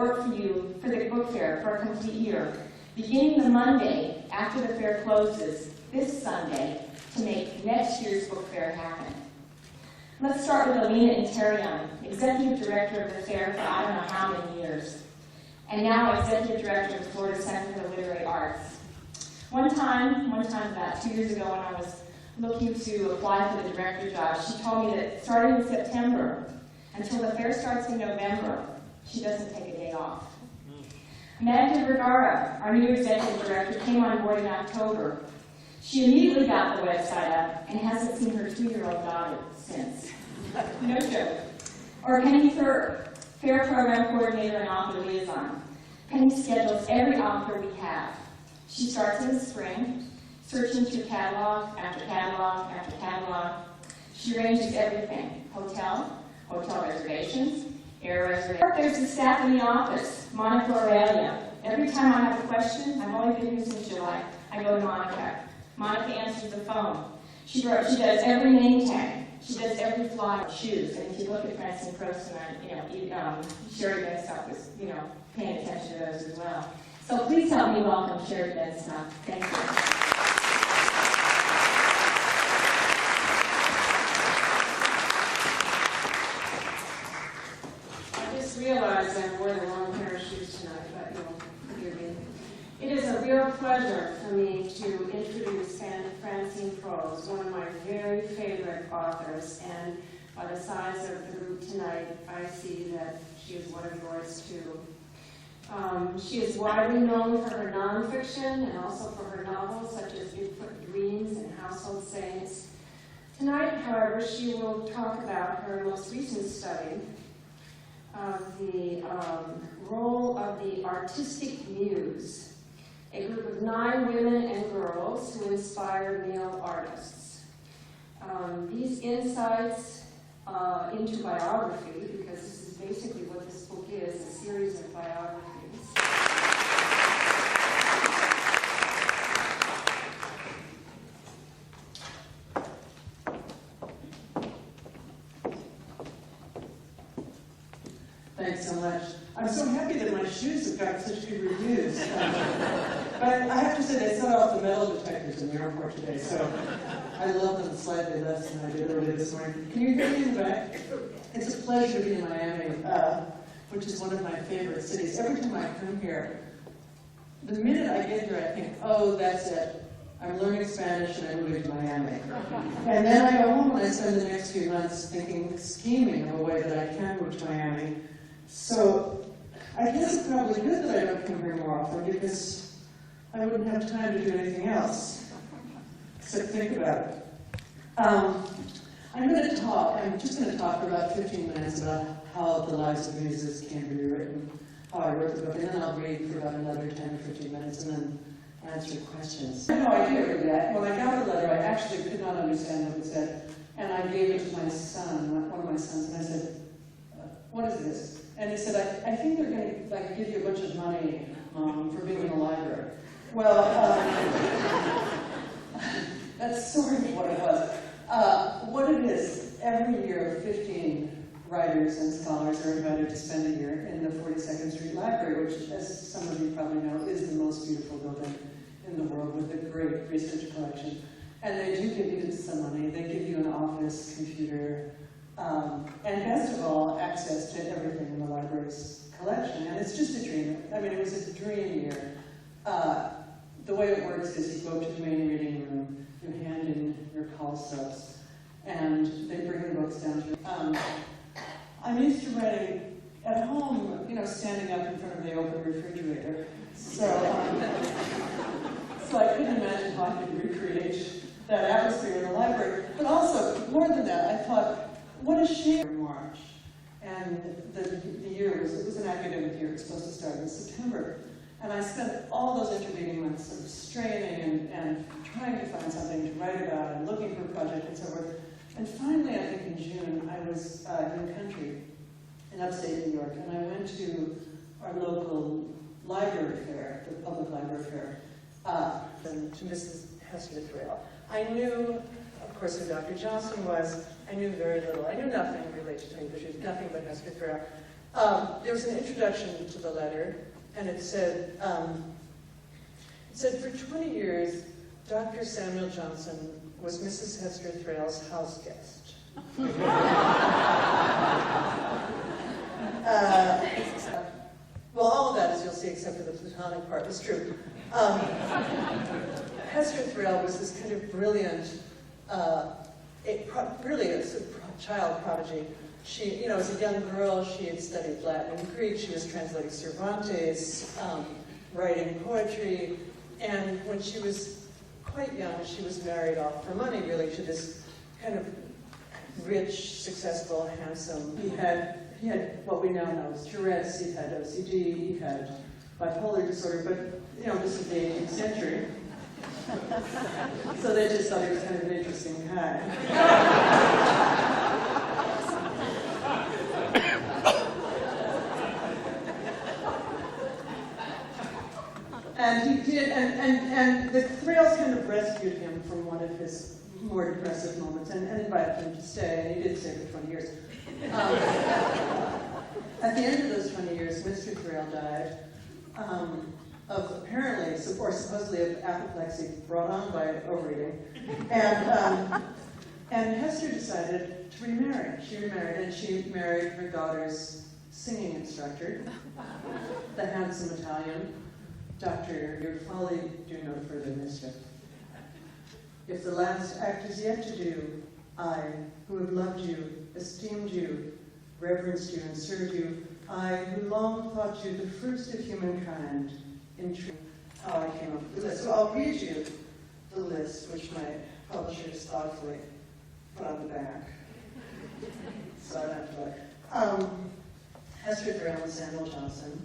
work for you for the book fair for a complete year, beginning the Monday after the fair closes, this Sunday, to make next year's book fair happen. Let's start with Alina Interion, Executive Director of the fair for I don't know how many years, and now Executive Director of the Florida Center for the Literary Arts. One time about 2 years ago when I was looking to apply for the director job, she told me that starting in September until the fair starts in November, she doesn't take a day off. Magda Vergara, our new executive director, came on board in October. She immediately got the website up and hasn't seen her 2-year-old daughter since. No joke. Or Penny Thurr, fair program coordinator and author liaison. Penny schedules every author we have. She starts in the spring, searching through catalog after catalog after catalog. She arranges everything: hotel reservations, air reservations. There's the staff in the office, Monica Aurelia. Every time I have a question, I've only been here since July, I go to Monica. Monica answers the phone. She does every name tag. She does every flyer, shoes. And if you look at Francine Prose tonight, Sherry Benstock was, paying attention to those as well. So please help me welcome Sherry Benstock. Thank you. Realize I wore the wrong pair of shoes tonight, but you'll forgive me. It is a real pleasure for me to introduce Francine Prose, one of my very favorite authors, and by the size of the group tonight, I see that she is one of yours too. She is widely known for her nonfiction and also for her novels such as Bigfoot Dreams and Household Saints. Tonight, however, she will talk about her most recent study of the role of the artistic muse, a group of 9 women and girls who inspire male artists. These insights into biography, because this is basically what this book is, a series of biographies. Thanks so much. I'm so happy that my shoes have got such good reviews. But I have to say, they set off the metal detectors in the airport today, so I love them slightly less than I did earlier this morning. Can you hear me in the back? It's a pleasure to be in Miami, which is one of my favorite cities. Every time I come here, the minute I get here, I think, oh, that's it. I'm learning Spanish and I'm moving to Miami. And then I go home and I spend the next few months scheming of a way that I can move to Miami. So I guess it's probably good that I don't come here more often because I wouldn't have time to do anything else except think about it. I'm just going to talk for about 15 minutes about how The Lives of Muses came to be written, how I wrote the book, and then I'll read for about another 10 or 15 minutes and then answer questions. I had no idea of that. When I got the letter, I actually could not understand what it said, and I gave it to my son, one of my sons, and I said, what is this? And he said, I think they're going to give you a bunch of money for being in the library. Well, that's sort of what it was. What it is, every year 15 writers and scholars are invited to spend a year in the 42nd Street Library, which, as some of you probably know, is the most beautiful building in the world with a great research collection. And they do give you some money. They give you an office, computer, and best of all, access to everything in the library's collection. And it's just a dream. I mean, it was a dream year. The way it works is you go up to the main reading room, you hand in your call stubs, and they bring the books down to you. I'm used to writing at home, standing up in front of the open refrigerator. So I couldn't imagine how I could recreate that atmosphere in the library. But also, more than that, I thought, what a shame in March. And the year it was an academic year. It was supposed to start in September. And I spent all those intervening months sort of straining and trying to find something to write about and looking for a project and so forth. And finally, I think in June, I was in the country in upstate New York, and I went to our local library fair, the public library fair, and to Mrs. Hester Thrale. I knew, of course, who Dr. Johnson was. I knew very little. I knew nothing related to English, nothing but Hester Thrale. There was an introduction to the letter, and it said, for 20 years, Dr. Samuel Johnson was Mrs. Hester Thrale's house guest. Well, all of that, as you'll see, except for the platonic part, was true. Hester Thrale was this kind of brilliant, really a child prodigy. She, as a young girl, she had studied Latin and Greek. She was translating Cervantes, writing poetry, and when she was quite young, she was married off for money, really, to this kind of rich, successful, handsome. He had what we now know as Tourette's. He had OCD. He had bipolar disorder. But this is the 18th century, so they just thought he was kind of an interesting guy. And he did, and the Thrales kind of rescued him from one of his more depressive moments and invited him to stay, and he did stay for 20 years. At the end of those 20 years, Mr. Thrale died of apparently, or supposedly, of apoplexy brought on by overeating. And Hester decided to remarry. She remarried, and she married her daughter's singing instructor, the handsome Italian, Dr. Your folly do no further mischief. If the last act is yet to do, I, who have loved you, esteemed you, reverenced you, and served you, I, who long thought you the first of humankind, in truth, how I came up with the list. So I'll read you the list, which my publishers thoughtfully put on the back. So I don't have to look. Hester Thrale and Samuel Johnson,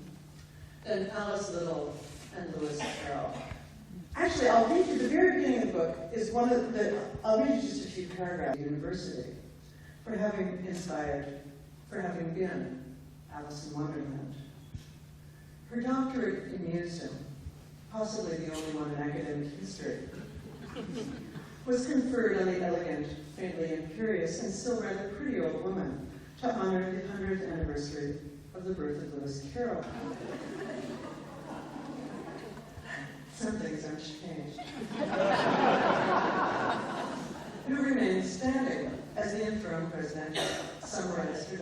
then Alice Little and Lewis Carroll. Actually, I'll read you the very beginning of the book is I'll read you just a few paragraphs. University, for having been Alice in Wonderland. Her doctorate amused him, possibly the only one in academic history, was conferred on the elegant, faintly imperious, and still rather pretty old woman to honor the 100th anniversary of the birth of Lewis Carroll. Some things aren't changed. Who remains standing as the interim president summarized her